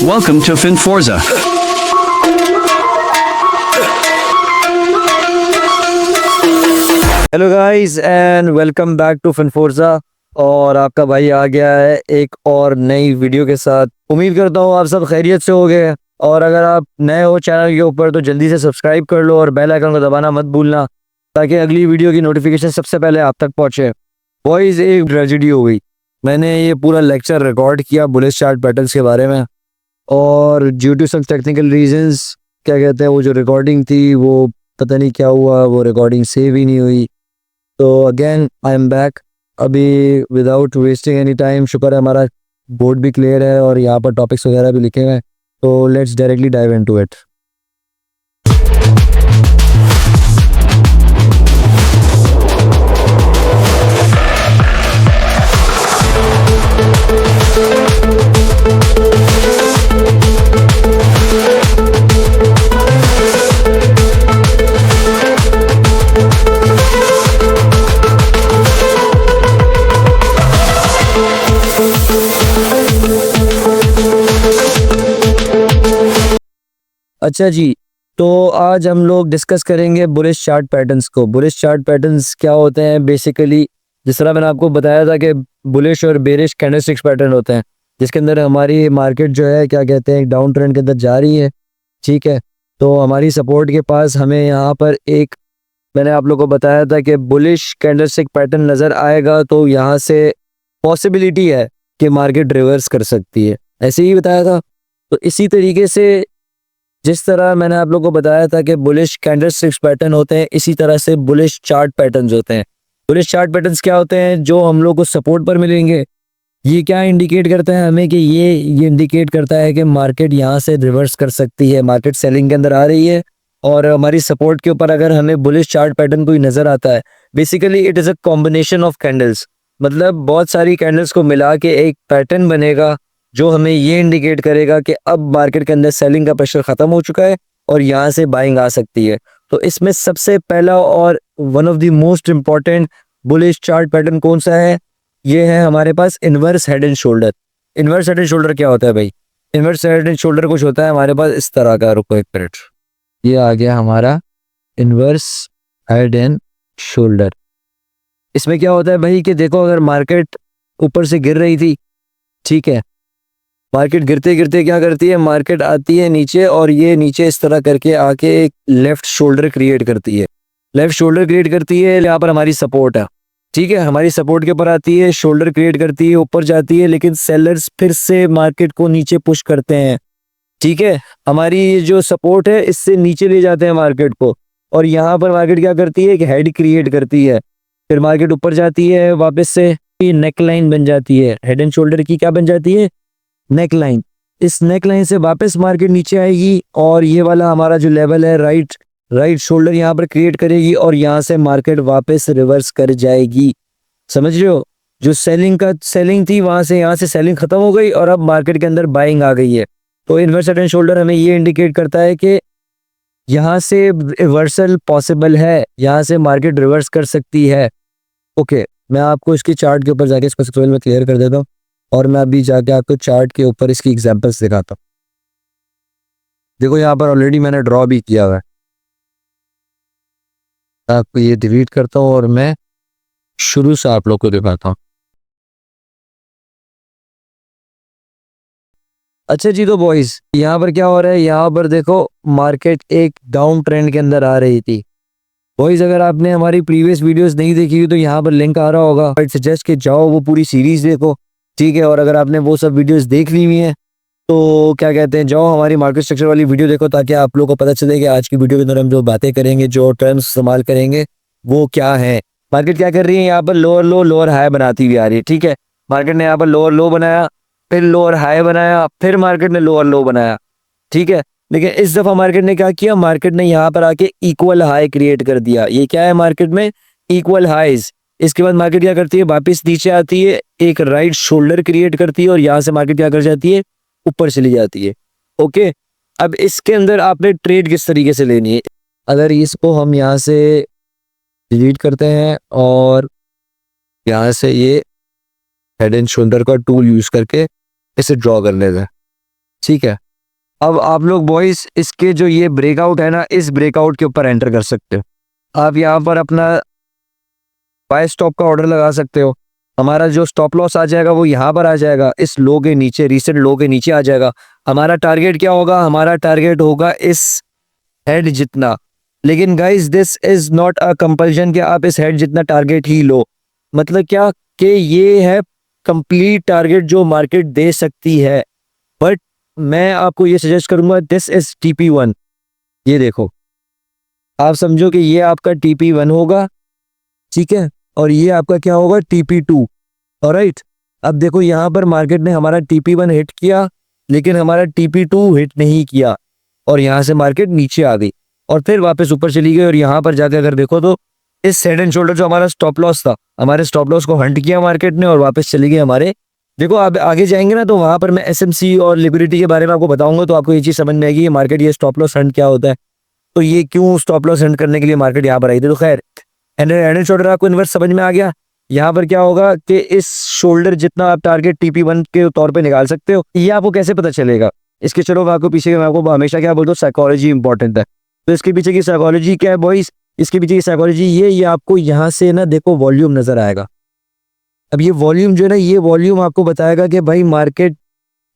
Welcome to FinForza. Hello guys and welcome back to FinForza। और आपका भाई आ गया है एक और नई वीडियो के साथ। उम्मीद करता हूँ आप सब खैरियत से हो गए। और अगर आप नए हो चैनल के ऊपर तो जल्दी से सब्सक्राइब कर लो और बेल आइकन को दबाना मत भूलना, ताकि अगली वीडियो की नोटिफिकेशन सबसे पहले आप तक पहुँचे। बॉयज़, एक ट्रेजेडी हो गई। मैंने ये पूरा लेक्चर रिकॉर्ड किया बुलिश चार्ट पैटर्न्स के बारे में, और due to some technical reasons क्या कहते हैं, वो जो रिकॉर्डिंग थी वो पता नहीं क्या हुआ, वो रिकॉर्डिंग सेव ही नहीं हुई। तो अगेन आई एम बैक अभी विदाउट वेस्टिंग एनी टाइम। शुक्र है हमारा बोर्ड भी क्लियर है और यहाँ पर टॉपिक्स वगैरह भी लिखे हुए हैं, तो let's directly dive into it. अच्छा जी, तो आज हम लोग डिस्कस करेंगे बुलिश चार्ट पैटर्न्स को। बुलिश चार्ट पैटर्न्स क्या होते हैं बेसिकली, जिस तरह मैंने आपको बताया था कि बुलिश और बेरिश कैंडलस्टिक्स पैटर्न होते हैं, जिसके अंदर हमारी मार्केट जो है क्या कहते हैं एक डाउन ट्रेंड के अंदर जा रही है। ठीक है, तो हमारी सपोर्ट के पास हमें यहाँ पर एक, मैंने आप लोगों को बताया था कि बुलिश कैंडलस्टिक पैटर्न नज़र आएगा तो यहाँ से पॉसिबिलिटी है कि मार्केट रिवर्स कर सकती है, ऐसे ही बताया था। तो इसी तरीके से जिस तरह मैंने आप लोगों को बताया था कि बुलिश कैंडलस्टिक्स पैटर्न होते हैं, इसी तरह से बुलिश चार्ट पैटर्न्स होते हैं। बुलिश चार्ट पैटर्न्स क्या होते हैं, जो हम लोग को सपोर्ट पर मिलेंगे। ये क्या इंडिकेट करता है हमें कि ये इंडिकेट करता है कि मार्केट यहाँ से रिवर्स कर सकती है, मार्केट सेलिंग के अंदर आ रही है। और हमारी सपोर्ट के ऊपर अगर हमें बुलिश चार्ट पैटर्न कोई नज़र आता है, basically it is a combination of candles, मतलब बहुत सारी कैंडल्स को मिला के एक पैटर्न बनेगा जो हमें ये इंडिकेट करेगा कि अब मार्केट के अंदर सेलिंग का प्रेशर ख़त्म हो चुका है और यहाँ से बाइंग आ सकती है। तो इसमें सबसे पहला और one of the most important bullish chart pattern कौन सा है, ये है हमारे पास inverse head and shoulder. Inverse head and shoulder क्या होता है भाई? इन्वर्स हेड एंड शोल्डर कुछ होता है हमारे पास इस तरह का, रुको एक मिनट, ये आ गया हमारा इन्वर्स हेड एंड शोल्डर। इसमें क्या होता है भाई कि देखो, अगर मार्केट ऊपर से गिर रही थी, ठीक है, मार्केट गिरते गिरते क्या करती है, मार्केट आती है नीचे और ये नीचे इस तरह करके आके एक लेफ्ट शोल्डर क्रिएट करती है। लेफ्ट शोल्डर क्रिएट करती है, यहाँ पर हमारी सपोर्ट है। ठीक है, हमारी सपोर्ट के ऊपर आती है, शोल्डर क्रिएट करती है, ऊपर जाती है, लेकिन सेलर्स फिर से मार्केट को नीचे पुश करते हैं। ठीक है, हमारी ये जो सपोर्ट है इससे नीचे ले जाते हैं मार्केट को, और यहाँ पर मार्केट क्या करती है, एक हेड क्रिएट करती है। फिर मार्केट ऊपर जाती है, वापस से नेक लाइन बन जाती है, हेड एंड शोल्डर की क्या बन जाती है, नेक लाइन। इस नेक लाइन से वापस मार्केट नीचे आएगी और ये वाला हमारा जो लेवल है राइट शोल्डर यहाँ पर क्रिएट करेगी और यहाँ से मार्केट वापस रिवर्स कर जाएगी। समझ रहे हो, जो सेलिंग थी वहां से यहाँ से सेलिंग खत्म हो गई और अब मार्केट के अंदर बाइंग आ गई है। तो इन्वर्स हेड एंड शोल्डर हमें ये इंडिकेट करता है कि यहाँ से रिवर्सल पॉसिबल है, यहाँ से मार्केट रिवर्स कर सकती है। ओके, मैं आपको इसकी चार्ट के ऊपर जाके इसको सबसे पहले मैं क्लियर कर देता हूँ और मैं अभी जाके आपको चार्ट के ऊपर इसकी एग्जांपल्स दिखाता हूँ। देखो यहाँ पर ऑलरेडी मैंने ड्रॉ भी किया हुआ है, आपको ये डिलीट करता हूँ और मैं शुरू से आप लोग को दिखाता हूँ। अच्छा जी, तो बॉयज यहाँ पर क्या हो रहा है, यहाँ पर देखो मार्केट एक डाउन ट्रेंड के अंदर आ रही थी। बॉयज, अगर आपने हमारी प्रीवियस वीडियोस नहीं देखी हुई तो यहाँ पर लिंक आ रहा होगा, आई सजेस्ट कि जाओ वो पूरी सीरीज देखो। ठीक है, और अगर आपने वो सब वीडियोस देख ली हुई हैं तो क्या कहते हैं, जाओ हमारी मार्केट स्ट्रक्चर वाली वीडियो देखो, ताकि आप लोगों को पता चले कि आज की वीडियो के अंदर हम जो बातें करेंगे, जो टर्म्स इस्तेमाल करेंगे वो क्या है। मार्केट क्या कर रही है, यहाँ पर लोअर लो लोअर हाई बनाती हुई आ रही है। ठीक है, मार्केट ने यहाँ पर लोअर लो बनाया, फिर लोअर हाई बनाया, फिर मार्केट ने लोअर लो बनाया। ठीक है, लेकिन इस दफा मार्केट ने क्या किया, मार्केट ने यहाँ पर आके इक्वल हाई क्रिएट कर दिया। ये क्या है मार्केट में, इक्वल हाईज। इसके बाद मार्केट क्या करती है, वापस नीचे आती है, एक राइट शोल्डर क्रिएट करती है और यहाँ से मार्केट क्या कर जाती है, ऊपर चली जाती है। ओके, अब इसके अंदर आपने ट्रेड किस तरीके से लेनी है, अगर इसको हम यहाँ से डिलीट करते हैं और यहाँ से ये हेड एंड शोल्डर का टूल यूज करके इसे ड्रॉ कर लेते हैं। ठीक है, अब आप लोग बॉयज इसके जो ये ब्रेकआउट है ना, इस ब्रेकआउट के ऊपर एंटर कर सकते हो। आप यहाँ पर अपना बाय स्टॉप का ऑर्डर लगा सकते हो। हमारा जो स्टॉप लॉस आ जाएगा वो यहाँ पर आ जाएगा, इस लो के नीचे, रिसेंट लो के नीचे आ जाएगा। हमारा टारगेट क्या होगा? हमारा टारगेट होगा इस हेड जितना। लेकिन guys this is not a compulsion कि आप इस हेड जितना टारगेट ही लो। मतलब क्या कि ये है कंप्लीट टारगेट जो मार्केट दे सकती है, बट मैं आपको ये सजेस्ट करूंगा दिस इज TP1। ये देखो, आप समझो कि ये आपका TP1 होगा, ठीक है, और ये आपका क्या होगा? TP2। ऑलराइट, अब देखो यहाँ पर मार्केट ने हमारा TP1 हिट किया, लेकिन हमारा TP2 हिट नहीं किया, और यहाँ से मार्केट नीचे आ गई और फिर वापस ऊपर चली गई। और यहाँ पर जाकर अगर देखो तो इस हेड एंड शोल्डर जो हमारा स्टॉप लॉस था, हमारे स्टॉप लॉस को हंट किया मार्केट ने और वापस चली गई हमारे। देखो आप आगे जाएंगे ना तो वहां पर मैं SMC और लिक्विडिटी के बारे में आपको बताऊंगा, तो आपको ये चीज समझ में आएगी ये मार्केट, ये स्टॉप लॉस हंट क्या होता है, तो ये क्यों स्टॉप लॉस हंट करने के लिए मार्केट यहाँ पर आई थी। तो खैर, हेड एंड शोल्डर आपको इन्वर्स समझ में आ गया। यहाँ पर क्या होगा कि इस शोल्डर जितना आप टारगेट TP1 के तौर पे निकाल सकते हो। ये आपको कैसे पता चलेगा? इसके चलो मैं आपको पीछे, मैं आपको हमेशा क्या बोलता हूँ, साइकोलॉजी इंपॉर्टेंट है। तो इसके पीछे की साइकोलॉजी क्या है बॉयज? इसके पीछे की साइकोलॉजी ये आपको यहाँ से ना देखो वॉल्यूम नजर आएगा। अब ये वॉल्यूम जो है ना, ये वॉल्यूम आपको बताएगा कि भाई मार्केट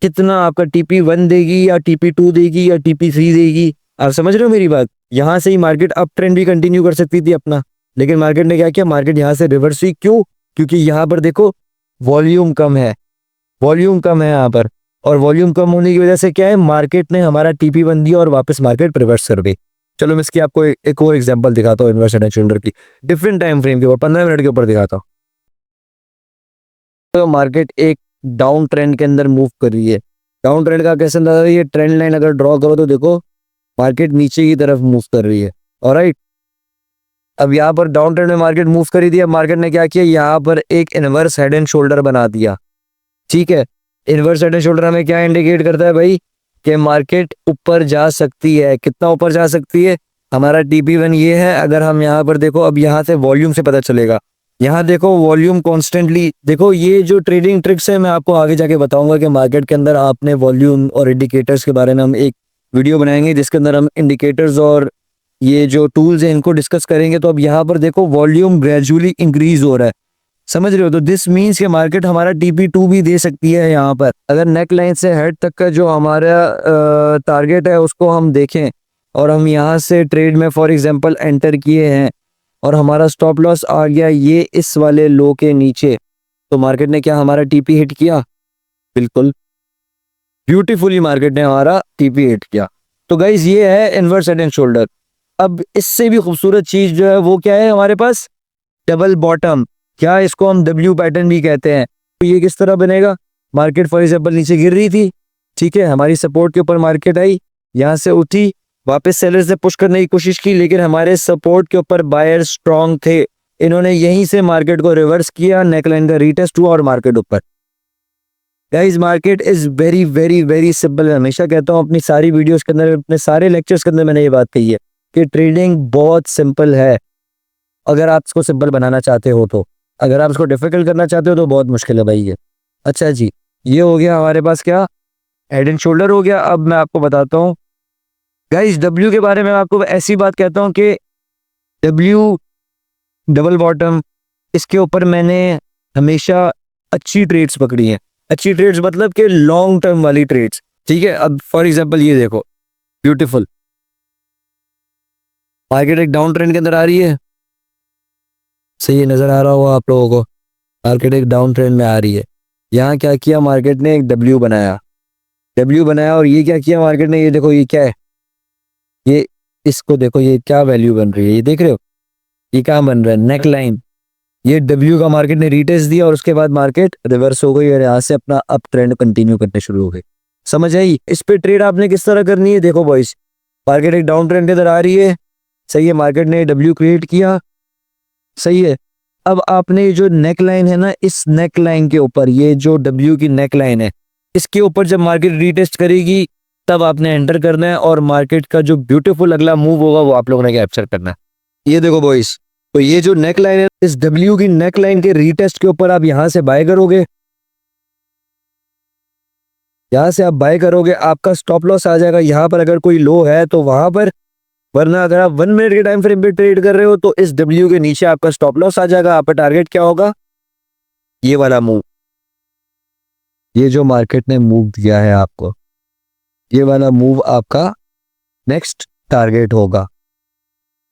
कितना आपका TP1 देगी या TP2 देगी या TP3 देगी। आप समझ रहे हो मेरी बात? यहाँ से ही मार्केट अप ट्रेंड भी कंटिन्यू कर सकती थी अपना, लेकिन मार्केट ने क्या किया? मार्केट यहाँ से रिवर्स हुई। क्यों? क्योंकि यहाँ पर देखो वॉल्यूम कम है, वॉल्यूम कम है यहाँ पर, और वॉल्यूम कम होने की वजह से क्या है? मार्केट ने हमारा TP1 दिया और वापस मार्केट रिवर्स कर गई। चलो मैं इसकी आपको एक और एग्जांपल दिखाता हूँ इन्वर्स हेड एंड शोल्डर की, डिफरेंट टाइम फ्रेम के ऊपर, 15 मिनट के ऊपर दिखाता हूँ। तो मार्केट एक डाउन ट्रेंड के अंदर मूव कर रही है। डाउन ट्रेंड का कैसे अंदाजा? ये ट्रेंड लाइन अगर ड्रॉ करो तो देखो मार्केट नीचे की तरफ मूव कर रही है। ऑलराइट, अब यहाँ पर डाउन ट्रेंड में मार्केट मूव करी थी। अब मार्केट ने क्या किया? यहाँ पर एक इनवर्स हेड एंड शोल्डर बना दिया। ठीक है, इनवर्स हेड एंड शोल्डर हमें क्या इंडिकेट करता है भाई? कि मार्केट ऊपर जा सकती है। कितना ऊपर जा सकती है? हमारा TP1 ये है। अगर हम यहाँ पर देखो, अब यहाँ से वॉल्यूम से पता चलेगा। यहाँ देखो वॉल्यूम कॉन्स्टेंटली, देखो ये जो ट्रेडिंग ट्रिक्स है मैं आपको आगे जाके बताऊंगा कि मार्केट के अंदर आपने वॉल्यूम और इंडिकेटर्स के बारे में हम एक वीडियो बनाएंगे जिसके अंदर हम इंडिकेटर्स और ये जो टूल्स हैं इनको डिस्कस करेंगे। तो अब यहाँ पर देखो वॉल्यूम ग्रेजुअली इंक्रीज हो रहा है, समझ रहे हो? तो दिस मीन्स कि मार्केट हमारा TP2 भी दे सकती है। यहाँ पर अगर नेक लाइन से हेड तक का जो हमारा टारगेट है उसको हम देखें और हम यहाँ से ट्रेड में फॉर एग्जांपल एंटर किए हैं और हमारा स्टॉप लॉस आ गया ये इस वाले लो के नीचे, तो मार्केट ने क्या हमारा TP हिट किया? बिल्कुल ब्यूटीफुली मार्केट ने हमारा TP हिट किया। तो गाइज ये है इनवर्स हेड एंड शोल्डर। अब इससे भी खूबसूरत चीज जो है वो क्या है हमारे पास? डबल बॉटम, क्या इसको हम W पैटर्न भी कहते हैं। तो ये किस तरह बनेगा? मार्केट फॉर एग्जांपल नीचे गिर रही थी, ठीक है, हमारी सपोर्ट के ऊपर मार्केट आई, यहाँ से उठी, वापस सेलर से पुश करने की कोशिश की, लेकिन हमारे सपोर्ट के ऊपर बायर स्ट्रांग थे, इन्होंने यहीं से मार्केट को रिवर्स किया, नेकलाइन का रीटेस्ट हुआ और मार्केट ऊपर। Guys market is very very very simple. मैं हमेशा कहता हूँ अपनी सारी वीडियोस के अंदर, अपने सारे लेक्चर्स के अंदर मैंने ये बात कही है कि ट्रेडिंग बहुत सिंपल है अगर आप इसको सिंपल बनाना चाहते हो तो। अगर आप इसको डिफिकल्ट करना चाहते हो तो बहुत मुश्किल है भाई ये। अच्छा जी, ये हो गया हमारे पास क्या? हेड एंड शोल्डर हो गया। अब मैं आपको बताता हूँ गाइस W के बारे में। मैं आपको ऐसी बात कहता हूँ कि W डबल बॉटम, इसके ऊपर मैंने हमेशा अच्छी ट्रेड्स पकड़ी हैं। अच्छी ट्रेड्स मतलब कि लॉन्ग टर्म वाली ट्रेड्स, ठीक है। अब फॉर एग्जांपल ये देखो, ब्यूटीफुल मार्केट एक डाउन ट्रेंड के अंदर आ रही है, सही नजर आ रहा होगा आप लोगों को, मार्केट एक डाउन ट्रेंड में आ रही है। यहाँ क्या किया मार्केट ने? एक W बनाया और ये क्या किया मार्केट ने? ये देखो ये क्या है, ये इसको देखो, ये क्या वैल्यू बन रही है, ये देख रहे हो ये क्या बन रहा है? Neck line. ये W का मार्केट ने रीटेस्ट दिया और उसके बाद मार्केट रिवर्स हो गई और यहाँ से अपना अप ट्रेंड कंटिन्यू करने शुरू हो गई। समझ आई? इस पे ट्रेड आपने किस तरह करनी है? देखो बॉयज, मार्केट एक डाउन ट्रेंड के अंदर आ रही है, सही है, मार्केट ने W क्रिएट किया, सही है। अब आपने जो नेक लाइन है ना, इस नेक लाइन के ऊपर, ये जो W की नेक लाइन है, इसके ऊपर जब मार्केट रीटेस्ट करेगी तब आपने एंटर करना है और मार्केट का जो ब्यूटीफुल अगला मूव होगा वो आप लोगों ने कैप्चर करना है। ये देखो बॉयज, तो ये जो नेक लाइन है, इस W की नेक लाइन के रीटेस्ट के ऊपर आप यहां से बाय करोगे, यहाँ से आप बाय करोगे, आपका स्टॉप लॉस आ जाएगा यहाँ पर, अगर कोई लो है तो वहां पर, वरना अगर आप 1 मिनट के टाइम फ्रेम पे ट्रेड कर रहे हो तो इस डब्ल्यू के नीचे आपका स्टॉप लॉस आ जाएगा। आपका टारगेट क्या होगा? ये वाला मूव, ये जो मार्केट ने मूव दिया है आपको, ये वाला मूव आपका नेक्स्ट टारगेट होगा,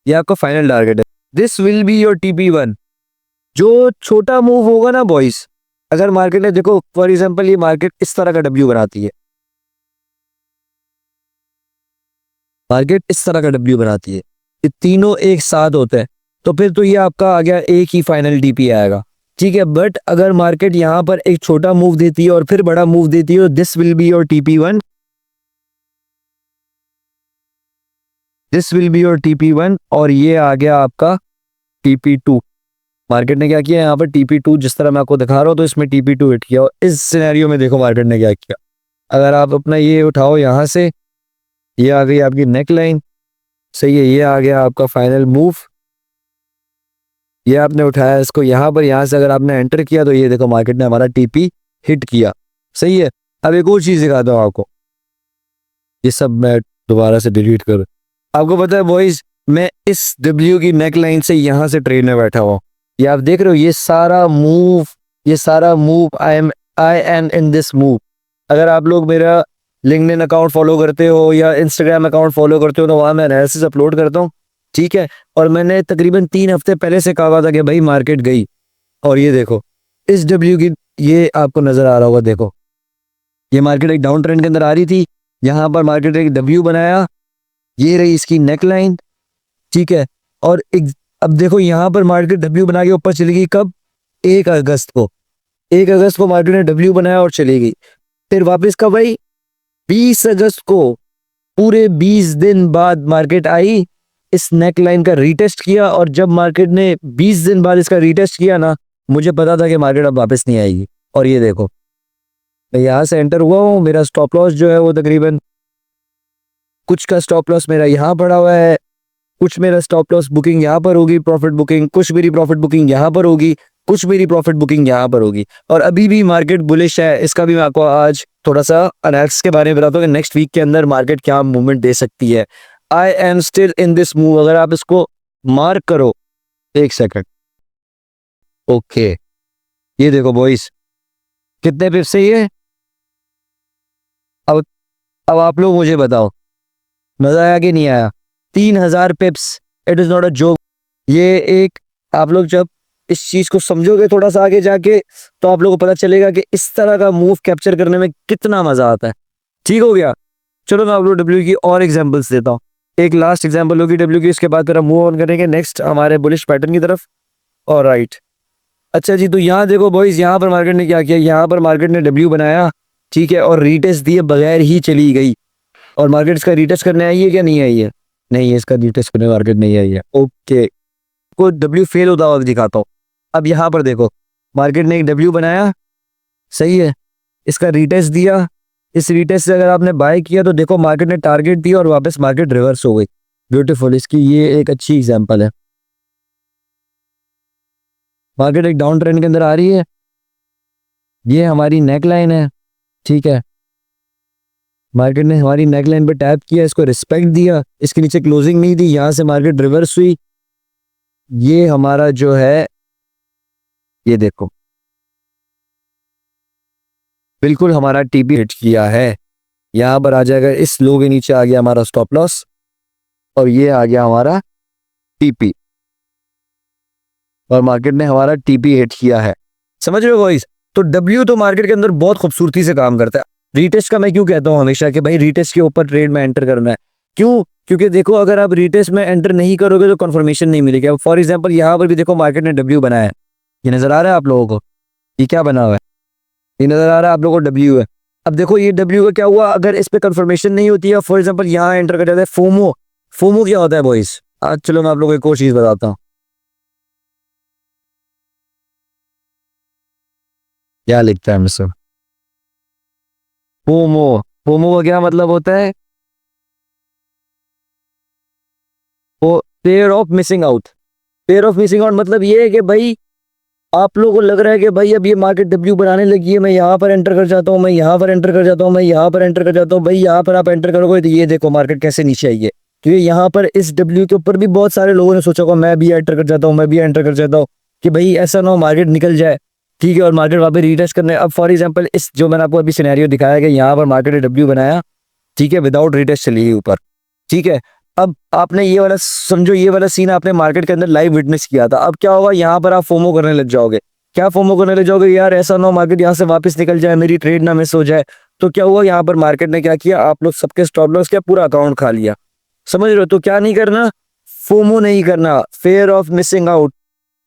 ये आपका फाइनल टारगेट है। This will be your TP1। जो छोटा मूव होगा ना बॉयज, अगर मार्केट ने, देखो फॉर एग्जांपल ये मार्केट इस तरह का डब्ल्यू बनाती है, मार्केट इस तरह का डब्ल्यू बनाती है, ये तीनों एक साथ होते हैं, तो फिर तो ये आपका आ गया एक ही फाइनल DP आएगा, ठीक है। बट अगर मार्केट यहाँ पर एक छोटा मूव देती है और फिर बड़ा मूव देती है, तो this will be your TP1, this will be your TP1, और ये आ गया आपका TP2। मार्केट ने क्या किया यहाँ पर, TP2 जिस तरह मैं आपको दिखा रहा हूँ, तो इसमें TP2 हिट किया। और इस सिनेरियो में देखो मार्केट ने क्या किया, अगर आप अपना ये उठाओ यहाँ से, ये आ गई आपकी नेक लाइन, सही है, ये आ गया आपका फाइनल मूव, ये आपने उठाया इसको यहाँ पर, यहाँ से अगर आपने एंटर किया तो ये देखो मार्केट ने हमारा TP हिट किया, सही है। अब एक और चीज दिखाता हूँ आपको, ये सब मैं दोबारा से डिलीट कर, आपको पता है बॉयज, मैं इस डब्ल्यू की नेक लाइन से यहाँ से ट्रेड में बैठा हुआ, ये आप देख रहे हो, ये सारा मूव, ये सारा move, I am in this move. अगर आप लोग मेरा लिंक्डइन अकाउंट फॉलो करते हो या इंस्टाग्राम अकाउंट फॉलो करते हो, तो वहां मैं एनालिसिस अपलोड करता हूँ, ठीक है। और मैंने तकरीबन 3 हफ्ते पहले से कहा था कि भाई मार्केट गई, और ये देखो इस डब्ल्यू की, ये आपको नजर आ रहा होगा, देखो ये मार्केट एक डाउन ट्रेंड के अंदर आ रही थी, यहाँ पर मार्केट एक डब्ल्यू बनाया, ये रही इसकी नेक लाइन, ठीक है। और अब देखो यहाँ पर मार्केट डब्ल्यू बना के ऊपर चली गई, कब? 1 अगस्त को, 1 अगस्त को मार्केट ने डब्ल्यू बनाया और चली गई। फिर वापस कब आई? 20 अगस्त को, पूरे 20 दिन बाद मार्केट आई, इस नेक लाइन का रीटेस्ट किया, और जब मार्केट ने 20 दिन बाद इसका रीटेस्ट किया ना, मुझे पता था कि मार्केट अब वापस नहीं आएगी। और ये देखो मैं यहाँ से एंटर हुआ हूँ, मेरा स्टॉप लॉस जो है वो तकरीबन, कुछ का स्टॉप लॉस मेरा यहाँ पड़ा हुआ है, कुछ मेरा स्टॉप लॉस बुकिंग यहाँ पर होगी, प्रॉफिट बुकिंग, कुछ मेरी प्रॉफिट बुकिंग यहाँ पर होगी, कुछ मेरी प्रॉफिट बुकिंग यहाँ पर होगी। और अभी भी मार्केट बुलिश है, इसका भी मैं आपको आज थोड़ा सा एनालिसिस के बारे में बताता हूँ कि नेक्स्ट वीक के अंदर मार्केट क्या मूवमेंट दे सकती है। I am still in this move, अगर आप इसको मार्क करो, 1 सेकंड, ओके, ये देखो बॉइस, कितने पिप से ये, अब अब आप लोग मुझे बताओ मजा आया कि नहीं आया? 3000 पिप्स, it is not a joke. ये एक, आप लोग जब इस चीज को समझोगे थोड़ा सा आगे जाके, तो आप लोगों को पता चलेगा कि इस तरह का मूव कैप्चर करने में कितना मजा आता है। ठीक हो गया, चलो मैं आप लोग डब्ल्यू की और एग्जांपल्स देता हूँ। एक लास्ट एग्जांपल होगी डब्ल्यू की, इसके बाद फिर हम मूव ऑन करेंगे नेक्स्ट हमारे बुलिश पैटर्न की तरफ। और राइट, अच्छा जी, तो यहाँ देखो बॉयज, यहाँ पर मार्केट ने क्या किया, यहाँ पर मार्केट ने डब्ल्यू बनाया, ठीक है, और रीटेस्ट दिए बगैर ही चली गई। और मार्केट इसका रीटेस्ट करने आई है क्या नहीं आई है? नहीं है, इसका रीटेस्ट करने मार्केट नहीं आई है। ओके, को डब्ल्यू फेल होता हुआ दिखाता हूँ। अब यहाँ पर देखो मार्केट ने एक डब्ल्यू बनाया, सही है, इसका रीटेस्ट दिया, इस रीटेस्ट से अगर आपने बाय किया तो देखो मार्केट ने टारगेट दिया और वापस मार्केट रिवर्स हो गई। ब्यूटीफुल, इसकी ये एक अच्छी एग्जांपल है। मार्केट एक डाउन ट्रेंड के अंदर आ रही है, ये हमारी नेक लाइन है, ठीक है, मार्केट ने हमारी नेक लाइन पे टैप किया, इसको रिस्पेक्ट दिया, इसके नीचे क्लोजिंग नहीं दी, यहां से मार्केट रिवर्स हुई, ये हमारा जो है, ये देखो बिल्कुल हमारा टीपी हिट किया है, यहां पर आ जाएगा, इस लो के नीचे आ गया हमारा स्टॉप लॉस, और ये आ गया हमारा टीपी, और मार्केट ने हमारा टीपी हिट किया है। समझ रहे हो बॉयज? तो डब्ल्यू तो मार्केट के अंदर बहुत खूबसूरती से काम करता है। रीटेस्ट का मैं क्यों कहता हूँ हमेशा कि भाई रीटेस्ट के ऊपर ट्रेड में एंटर करना है, क्यों? क्योंकि देखो अगर आप रीटेस्ट में एंटर नहीं करोगे तो कंफर्मेशन नहीं मिलेगी। अब फॉर एग्जांपल यहाँ पर भी देखो मार्केट ने डब्ल्यू बनाया है, ये नजर आ रहा है आप लोगों को, ये क्या बना हुआ है, ये नजर आ रहा है आप लोगों को, डब्ल्यू है। अब देखो ये डब्ल्यू का क्या हुआ, अगर इस पे कंफर्मेशन नहीं होती है, फॉर एग्जांपल यहाँ एंटर कर जाता है फोमो। फोमो क्या होता है बॉयज? आज चलो मैं आप लोगों को एक और चीज बताता हूँ, क्या लिखता है मिस्टर फोमो। फोमो का क्या मतलब होता है? वो fair of missing out. Fair of missing out मतलब ये है कि भाई आप लोगों को लग रहा है कि भाई अब ये मार्केट डब्ल्यू बनाने लगी है, मैं यहाँ पर एंटर कर जाता हूँ, मैं यहाँ पर एंटर कर जाता हूँ, मैं यहाँ पर एंटर कर जाता हूँ। भाई यहाँ पर आप एंटर करोगे तो ये देखो मार्केट कैसे नीचे आई है, क्योंकि यहाँ पर इस डब्ल्यू के ऊपर भी बहुत सारे लोगों ने सोचा होगा मैं भी एंटर कर जाता हूँ, मैं भी एंटर कर जाता हूँ, कि भाई ऐसा ना हो मार्केट निकल जाए, ठीक है, और मार्केट वहाँ पे रिटेस्ट करने। अब फॉर एग्जाम्पल इस जो मैंने आपको अभी सिनेरियो दिखाया कि यहाँ पर मार्केट ने डब्ल्यू बनाया, ठीक है, विदाउट रिटेस्ट चली गई ऊपर, ठीक है। अब आपने ये वाला समझो, ये वाला सीन आपने मार्केट के अंदर लाइव विटनेस किया था। अब क्या होगा, यहाँ पर आप फोमो करने लग जाओगे। क्या फोमो करने लग जाओगे, यार ऐसा ना हो मार्केट यहाँ से वापस निकल जाए, मेरी ट्रेड ना मिस हो जाए। तो क्या हुआ, यहाँ पर मार्केट ने क्या किया, आप लोग सबके स्टॉप लॉस क्या पूरा अकाउंट खा लिया, समझ रहे हो। तो क्या नहीं करना, फोमो नहीं करना, फेयर ऑफ मिसिंग आउट,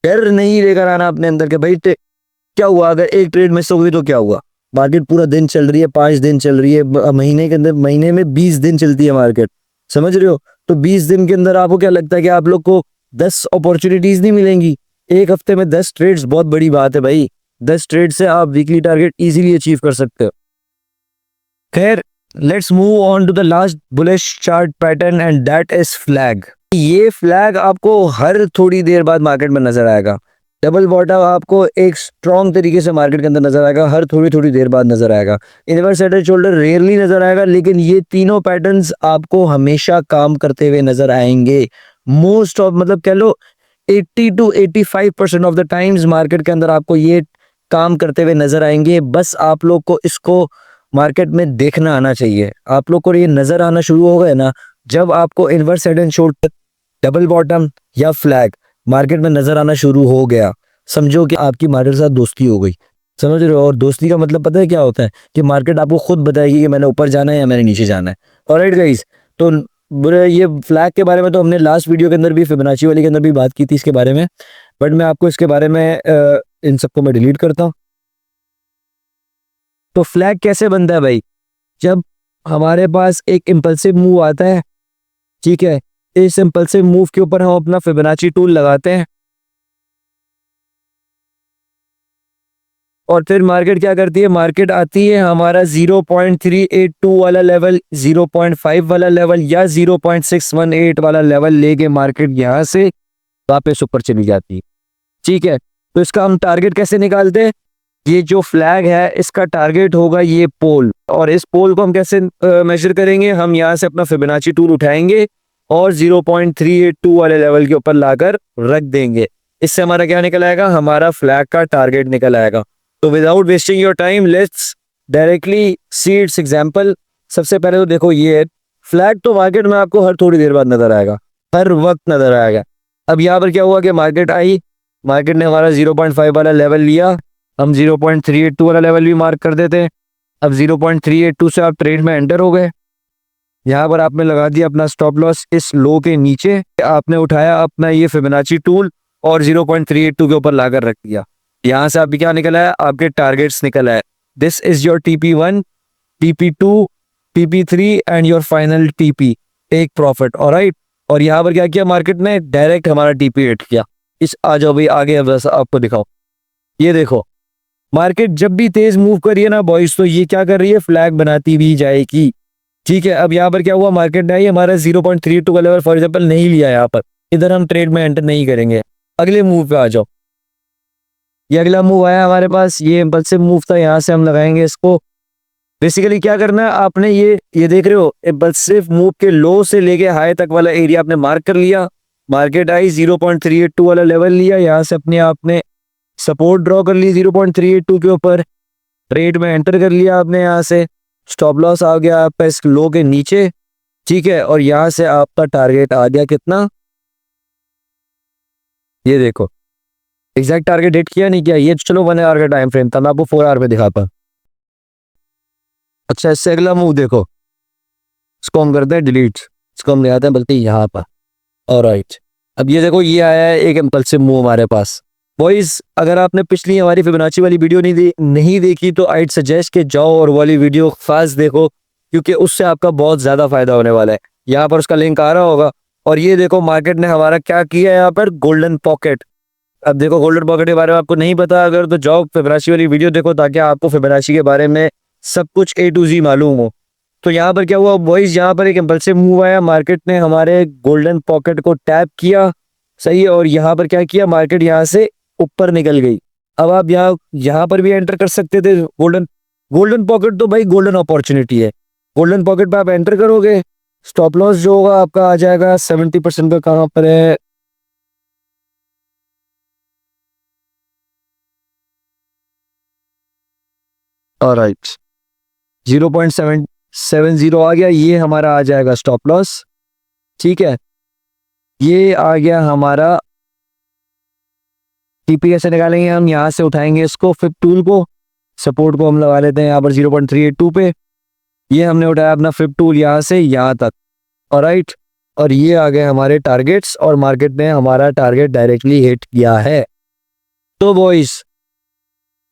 डर नहीं लेकर आना अपने अंदर के भाई क्या हुआ अगर एक ट्रेड मिस हो गई तो क्या हुआ। मार्केट पूरा दिन चल रही है, 5 दिन चल रही है, महीने के अंदर, महीने में 20 दिन चलती है मार्केट, समझ रहे हो। तो 20 दिन के अंदर आपको क्या लगता है कि आप लोग को 10 अपॉर्चुनिटीज नहीं मिलेंगी। एक हफ्ते में 10 ट्रेड्स बहुत बड़ी बात है भाई। 10 ट्रेड से आप वीकली टारगेट इजीली अचीव कर सकते हो। खैर, let's move on to the last bullish chart pattern and that is flag. ये फ्लैग आपको हर थोड़ी देर बाद मार्केट में नजर आएगा। डबल बॉटम आपको एक स्ट्रॉन्ग तरीके से मार्केट के अंदर नजर आएगा, हर थोड़ी थोड़ी देर बाद नजर आएगा। Inverse head and shoulder rarely नजर आएगा, लेकिन ये तीनों पैटर्न्स आपको हमेशा काम करते हुए नजर आएंगे। मोस्ट ऑफ मतलब कह लो 80 to 85% of the times market के अंदर आपको ये काम करते हुए नजर आएंगे। बस आप लोग को इसको मार्केट में देखना आना चाहिए। आप लोग को ये नजर आना शुरू हो गए ना, जब आपको inverse head and shoulder, double bottom या फ्लैग मार्केट में नजर आना शुरू हो गया, समझो कि आपकी मार्केट के साथ दोस्ती हो गई, समझ रहे हो। और दोस्ती का मतलब पता है क्या होता है, कि मार्केट आपको खुद बताएगी कि मैंने ऊपर जाना है या मैंने नीचे जाना है। ऑलराइट गाइस, तो बुरे ये फ्लैग के बारे में तो हमने लास्ट वीडियो के अंदर भी, फिबोनाची वाली के अंदर भी बात की थी इसके बारे में, बट मैं आपको इसके बारे में इन सबको मैं डिलीट करता हूँ। तो फ्लैग कैसे बनता है भाई, जब हमारे पास एक इम्पल्सिव मूव आता है, ठीक है, इस इम्पल्सिव मूव के ऊपर हम अपना फिबोनाची टूल लगाते हैं, और फिर मार्केट क्या करती है, मार्केट आती है हमारा 0.382 वाला लेवल, 0.5 वाला लेवल या 0.618 वाला लेवल लेके मार्केट यहां से वापस ऊपर चली जाती है, ठीक है। तो इसका हम टारगेट कैसे निकालते हैं, ये जो फ्लैग है इसका टारगेट होगा ये पोल, और इस पोल को हम कैसे मेजर करेंगे, हम यहाँ से अपना फिबोनाची टूल उठाएंगे और 0.382 वाले लेवल के ऊपर लाकर रख देंगे। इससे हमारा क्या निकल आएगा, हमारा फ्लैग का टारगेट निकल आएगा। तो without wasting your time let's directly see it's example. सबसे पहले तो देखो ये फ्लैग तो मार्केट में आपको हर थोड़ी देर बाद नजर आएगा, हर वक्त नजर आएगा। अब यहाँ पर क्या हुआ कि मार्केट आई, मार्केट ने हमारा 0.5 वाला लेवल लिया, हम 0.382 वाला लेवल भी मार्क कर देते हैं। अब 0.382 से आप ट्रेड में एंटर हो गए, यहाँ पर आपने लगा दिया अपना स्टॉप लॉस इस लो के नीचे, आपने उठाया अपना ये फिबोनाची टूल और 0.382 के ऊपर लाकर रख दिया। यहाँ से आपकी क्या निकला है, आपके टारगेट्स निकल आए। This is your TP1, TP2, TP3 and your final TP, take profit, alright. और यहाँ पर क्या किया मार्केट ने, डायरेक्ट हमारा TP हिट किया। इस आ जाओ भाई आगे, अब आपको दिखाओ, ये देखो मार्केट जब भी तेज मूव करिए ना बॉयज, तो ये क्या कर रही है, फ्लैग बनाती भी जाएगी, ठीक है। अब यहाँ पर क्या हुआ, मार्केट ने हमारा 0.32 का लेवल फॉर एग्जांपल नहीं लिया, यहाँ पर इधर हम ट्रेड में एंटर नहीं करेंगे। अगले मूव पे आ जाओ, ये अगला मूव आया हमारे पास, ये इम्पल्सिव मूव था, यहाँ से हम लगाएंगे इसको। बेसिकली क्या करना है आपने, ये देख रहे हो इम्पल्सिव मूव के लो से लेके हाई तक वाला एरिया आपने मार्क कर लिया। मार्केट आई 0.382 वाला लेवल लिया, यहाँ से अपने आपने सपोर्ट ड्रॉ कर ली 0.382 के ऊपर, ट्रेड में एंटर कर लिया आपने, यहाँ से स्टॉप लॉस आ गया आपका इस लो के नीचे, ठीक है। और यहाँ से आपका टारगेट आ गया कितना, ये देखो एग्जैक्ट टारगेट हिट किया नहीं किया, ये चलो 1 आवर का टाइम फ्रेम था, मैं आपको 4 आवर पे दिखाता। अच्छा, इससे अगला मूव देखो, इसको हम करते हैं डिलीट, इसको हम ले आते हैं बल्कि यहाँ पर, ऑलराइट। अब ये देखो ये आया है एक इम्पल्सिव मूव हमारे पास। बॉयज अगर आपने पिछली हमारी फिबोनाची वाली वीडियो नहीं देखी तो आई सजेस्ट कि जाओ और वाली वीडियो खास देखो, क्योंकि उससे आपका बहुत ज्यादा फायदा होने वाला है। यहाँ पर उसका लिंक आ रहा होगा। और ये देखो मार्केट ने हमारा क्या किया यहाँ पर, गोल्डन पॉकेट। अब देखो गोल्डन पॉकेट के बारे में आपको नहीं पता अगर, तो जाओ फिबोनाची वाली वीडियो देखो, ताकि आपको फिबोनाची के बारे में सब कुछ A to Z मालूम हो। तो यहाँ पर क्या हुआ बॉयज, यहाँ पर एक इम्पल्सिव मूव आया, मार्केट ने हमारे गोल्डन पॉकेट को टैप किया, सही है। और यहाँ पर क्या किया, मार्केट यहाँ से ऊपर निकल गई, अब आप यहाँ पर भी एंटर कर सकते थे। गोल्डन गोल्डन पॉकेट तो भाई गोल्डन अपॉर्चुनिटी है। गोल्डन पॉकेट पे आप एंटर करोगे, स्टॉप लॉस जो होगा आपका आ जाएगा 70% पे। कहाँ पर है? ऑलराइट, 0.770 आ गया, ये हमारा आ जाएगा स्टॉप लॉस। ठीक है, ये आ गया हमारा। टीपी कैसे निकालेंगे हम? यहाँ से उठाएंगे इसको, फिप टूल को, सपोर्ट को हम लगा लेते हैं यहाँ पर 0.382 पे। ये हमने उठाया अपना फिप टूल यहाँ से यहाँ तक। ऑलराइट, और ये आ गए हमारे टारगेट्स, और मार्केट ने हमारा टारगेट डायरेक्टली हिट किया है। तो बॉयज,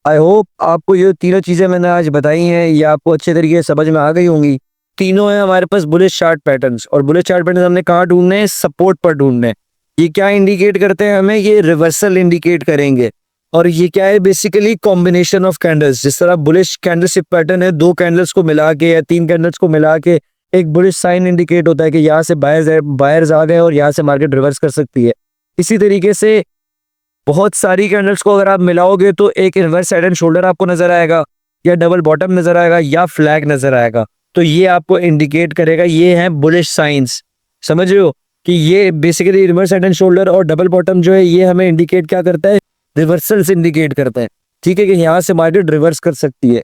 आई होप आपको ये तीनों चीजें मैंने आज बताई हैं ये आपको अच्छे तरीके से समझ में आ गई होंगी। तीनों है हमारे पास बुलिश चार्ट पैटर्न्स, और बुलिश चार्ट पैटर्न हमने कहाँ ढूंढने हैं? सपोर्ट पर ढूंढने हैं। ये क्या इंडिकेट करते हैं हमें? ये रिवर्सल इंडिकेट करेंगे। और ये क्या है? Basically combination of candles. जिस तरह बुलिश कैंडलस्टिक पैटर्न है, दो कैंडल्स को मिला के या तीन कैंडल्स को मिला के एक बुलिश साइन इंडिकेट होता है कि यहाँ से बायर्स आ गए और यहाँ से मार्केट रिवर्स कर सकती है। इसी तरीके से बहुत सारी कैंडल्स को अगर आप मिलाओगे तो एक रिवर्स हेड एंड शोल्डर आपको नजर आएगा, या डबल बॉटम नजर आएगा, या फ्लैग नजर आएगा। तो ये आपको इंडिकेट करेगा ये है बुलिश साइंस। समझ रहे हो कि ये basically reverse head and shoulder और डबल बॉटम जो है ये हमें इंडिकेट क्या करता है? रिवर्सल्स इंडिकेट करता है। ठीक है, कि यहाँ से मार्केट रिवर्स कर सकती है।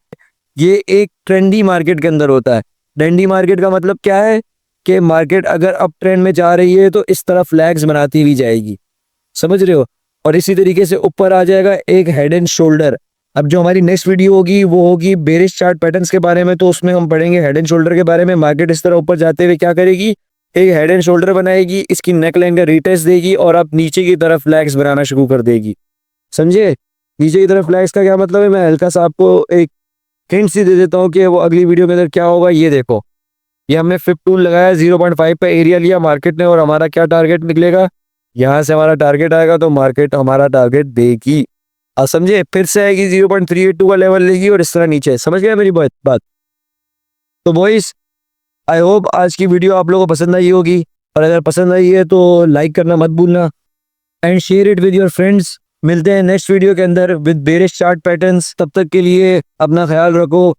ये एक ट्रेंडी मार्केट के अंदर होता है। ट्रेंडी मार्केट का मतलब क्या है? कि मार्केट अगर अप ट्रेंड में जा रही है तो इस तरह फ्लैग्स बनाती हुई जाएगी। समझ रहे हो? और इसी तरीके से ऊपर आ जाएगा एक हेड एंड शोल्डर। अब जो हमारी नेक्स्ट वीडियो होगी वो होगी बेरिश चार्ट पैटर्न्स के बारे में, तो उसमें हम पढ़ेंगे हेड एंड शोल्डर के बारे में। मार्केट इस तरह ऊपर जाते हुए क्या करेगी? एक हेड एंड शोल्डर बनाएगी, इसकी नेक लाइन का रिटेस्ट देगी और अब नीचे की तरफ फ्लैग्स बनाना शुरू कर देगी। समझे? नीचे की तरफ फ्लैग्स का क्या मतलब है? मैं हल्का सा आपको एक हिंट सी दे देता हूँ कि वो अगली वीडियो के अंदर क्या होगा। ये देखो, ये हमने फिप टूल लगाया, 0.5 पे एरिया लिया मार्केट ने, और हमारा क्या टारगेट निकलेगा? यहाँ से हमारा टारगेट आएगा तो मार्केट हमारा टारगेट देगी। अब समझे? फिर से आएगी 0.382 का लेवल लेगी और इस तरह नीचे। समझ गया मेरी बात? तो बॉयज, आई होप आज की वीडियो आप लोगों को पसंद आई होगी, और अगर पसंद आई है तो लाइक करना मत भूलना and share it with your friends. मिलते हैं नेक्स्ट वीडियो के अंदर विद बेरिश चार्ट पैटर्न्स। तब तक के लिए अपना ख्याल रखो।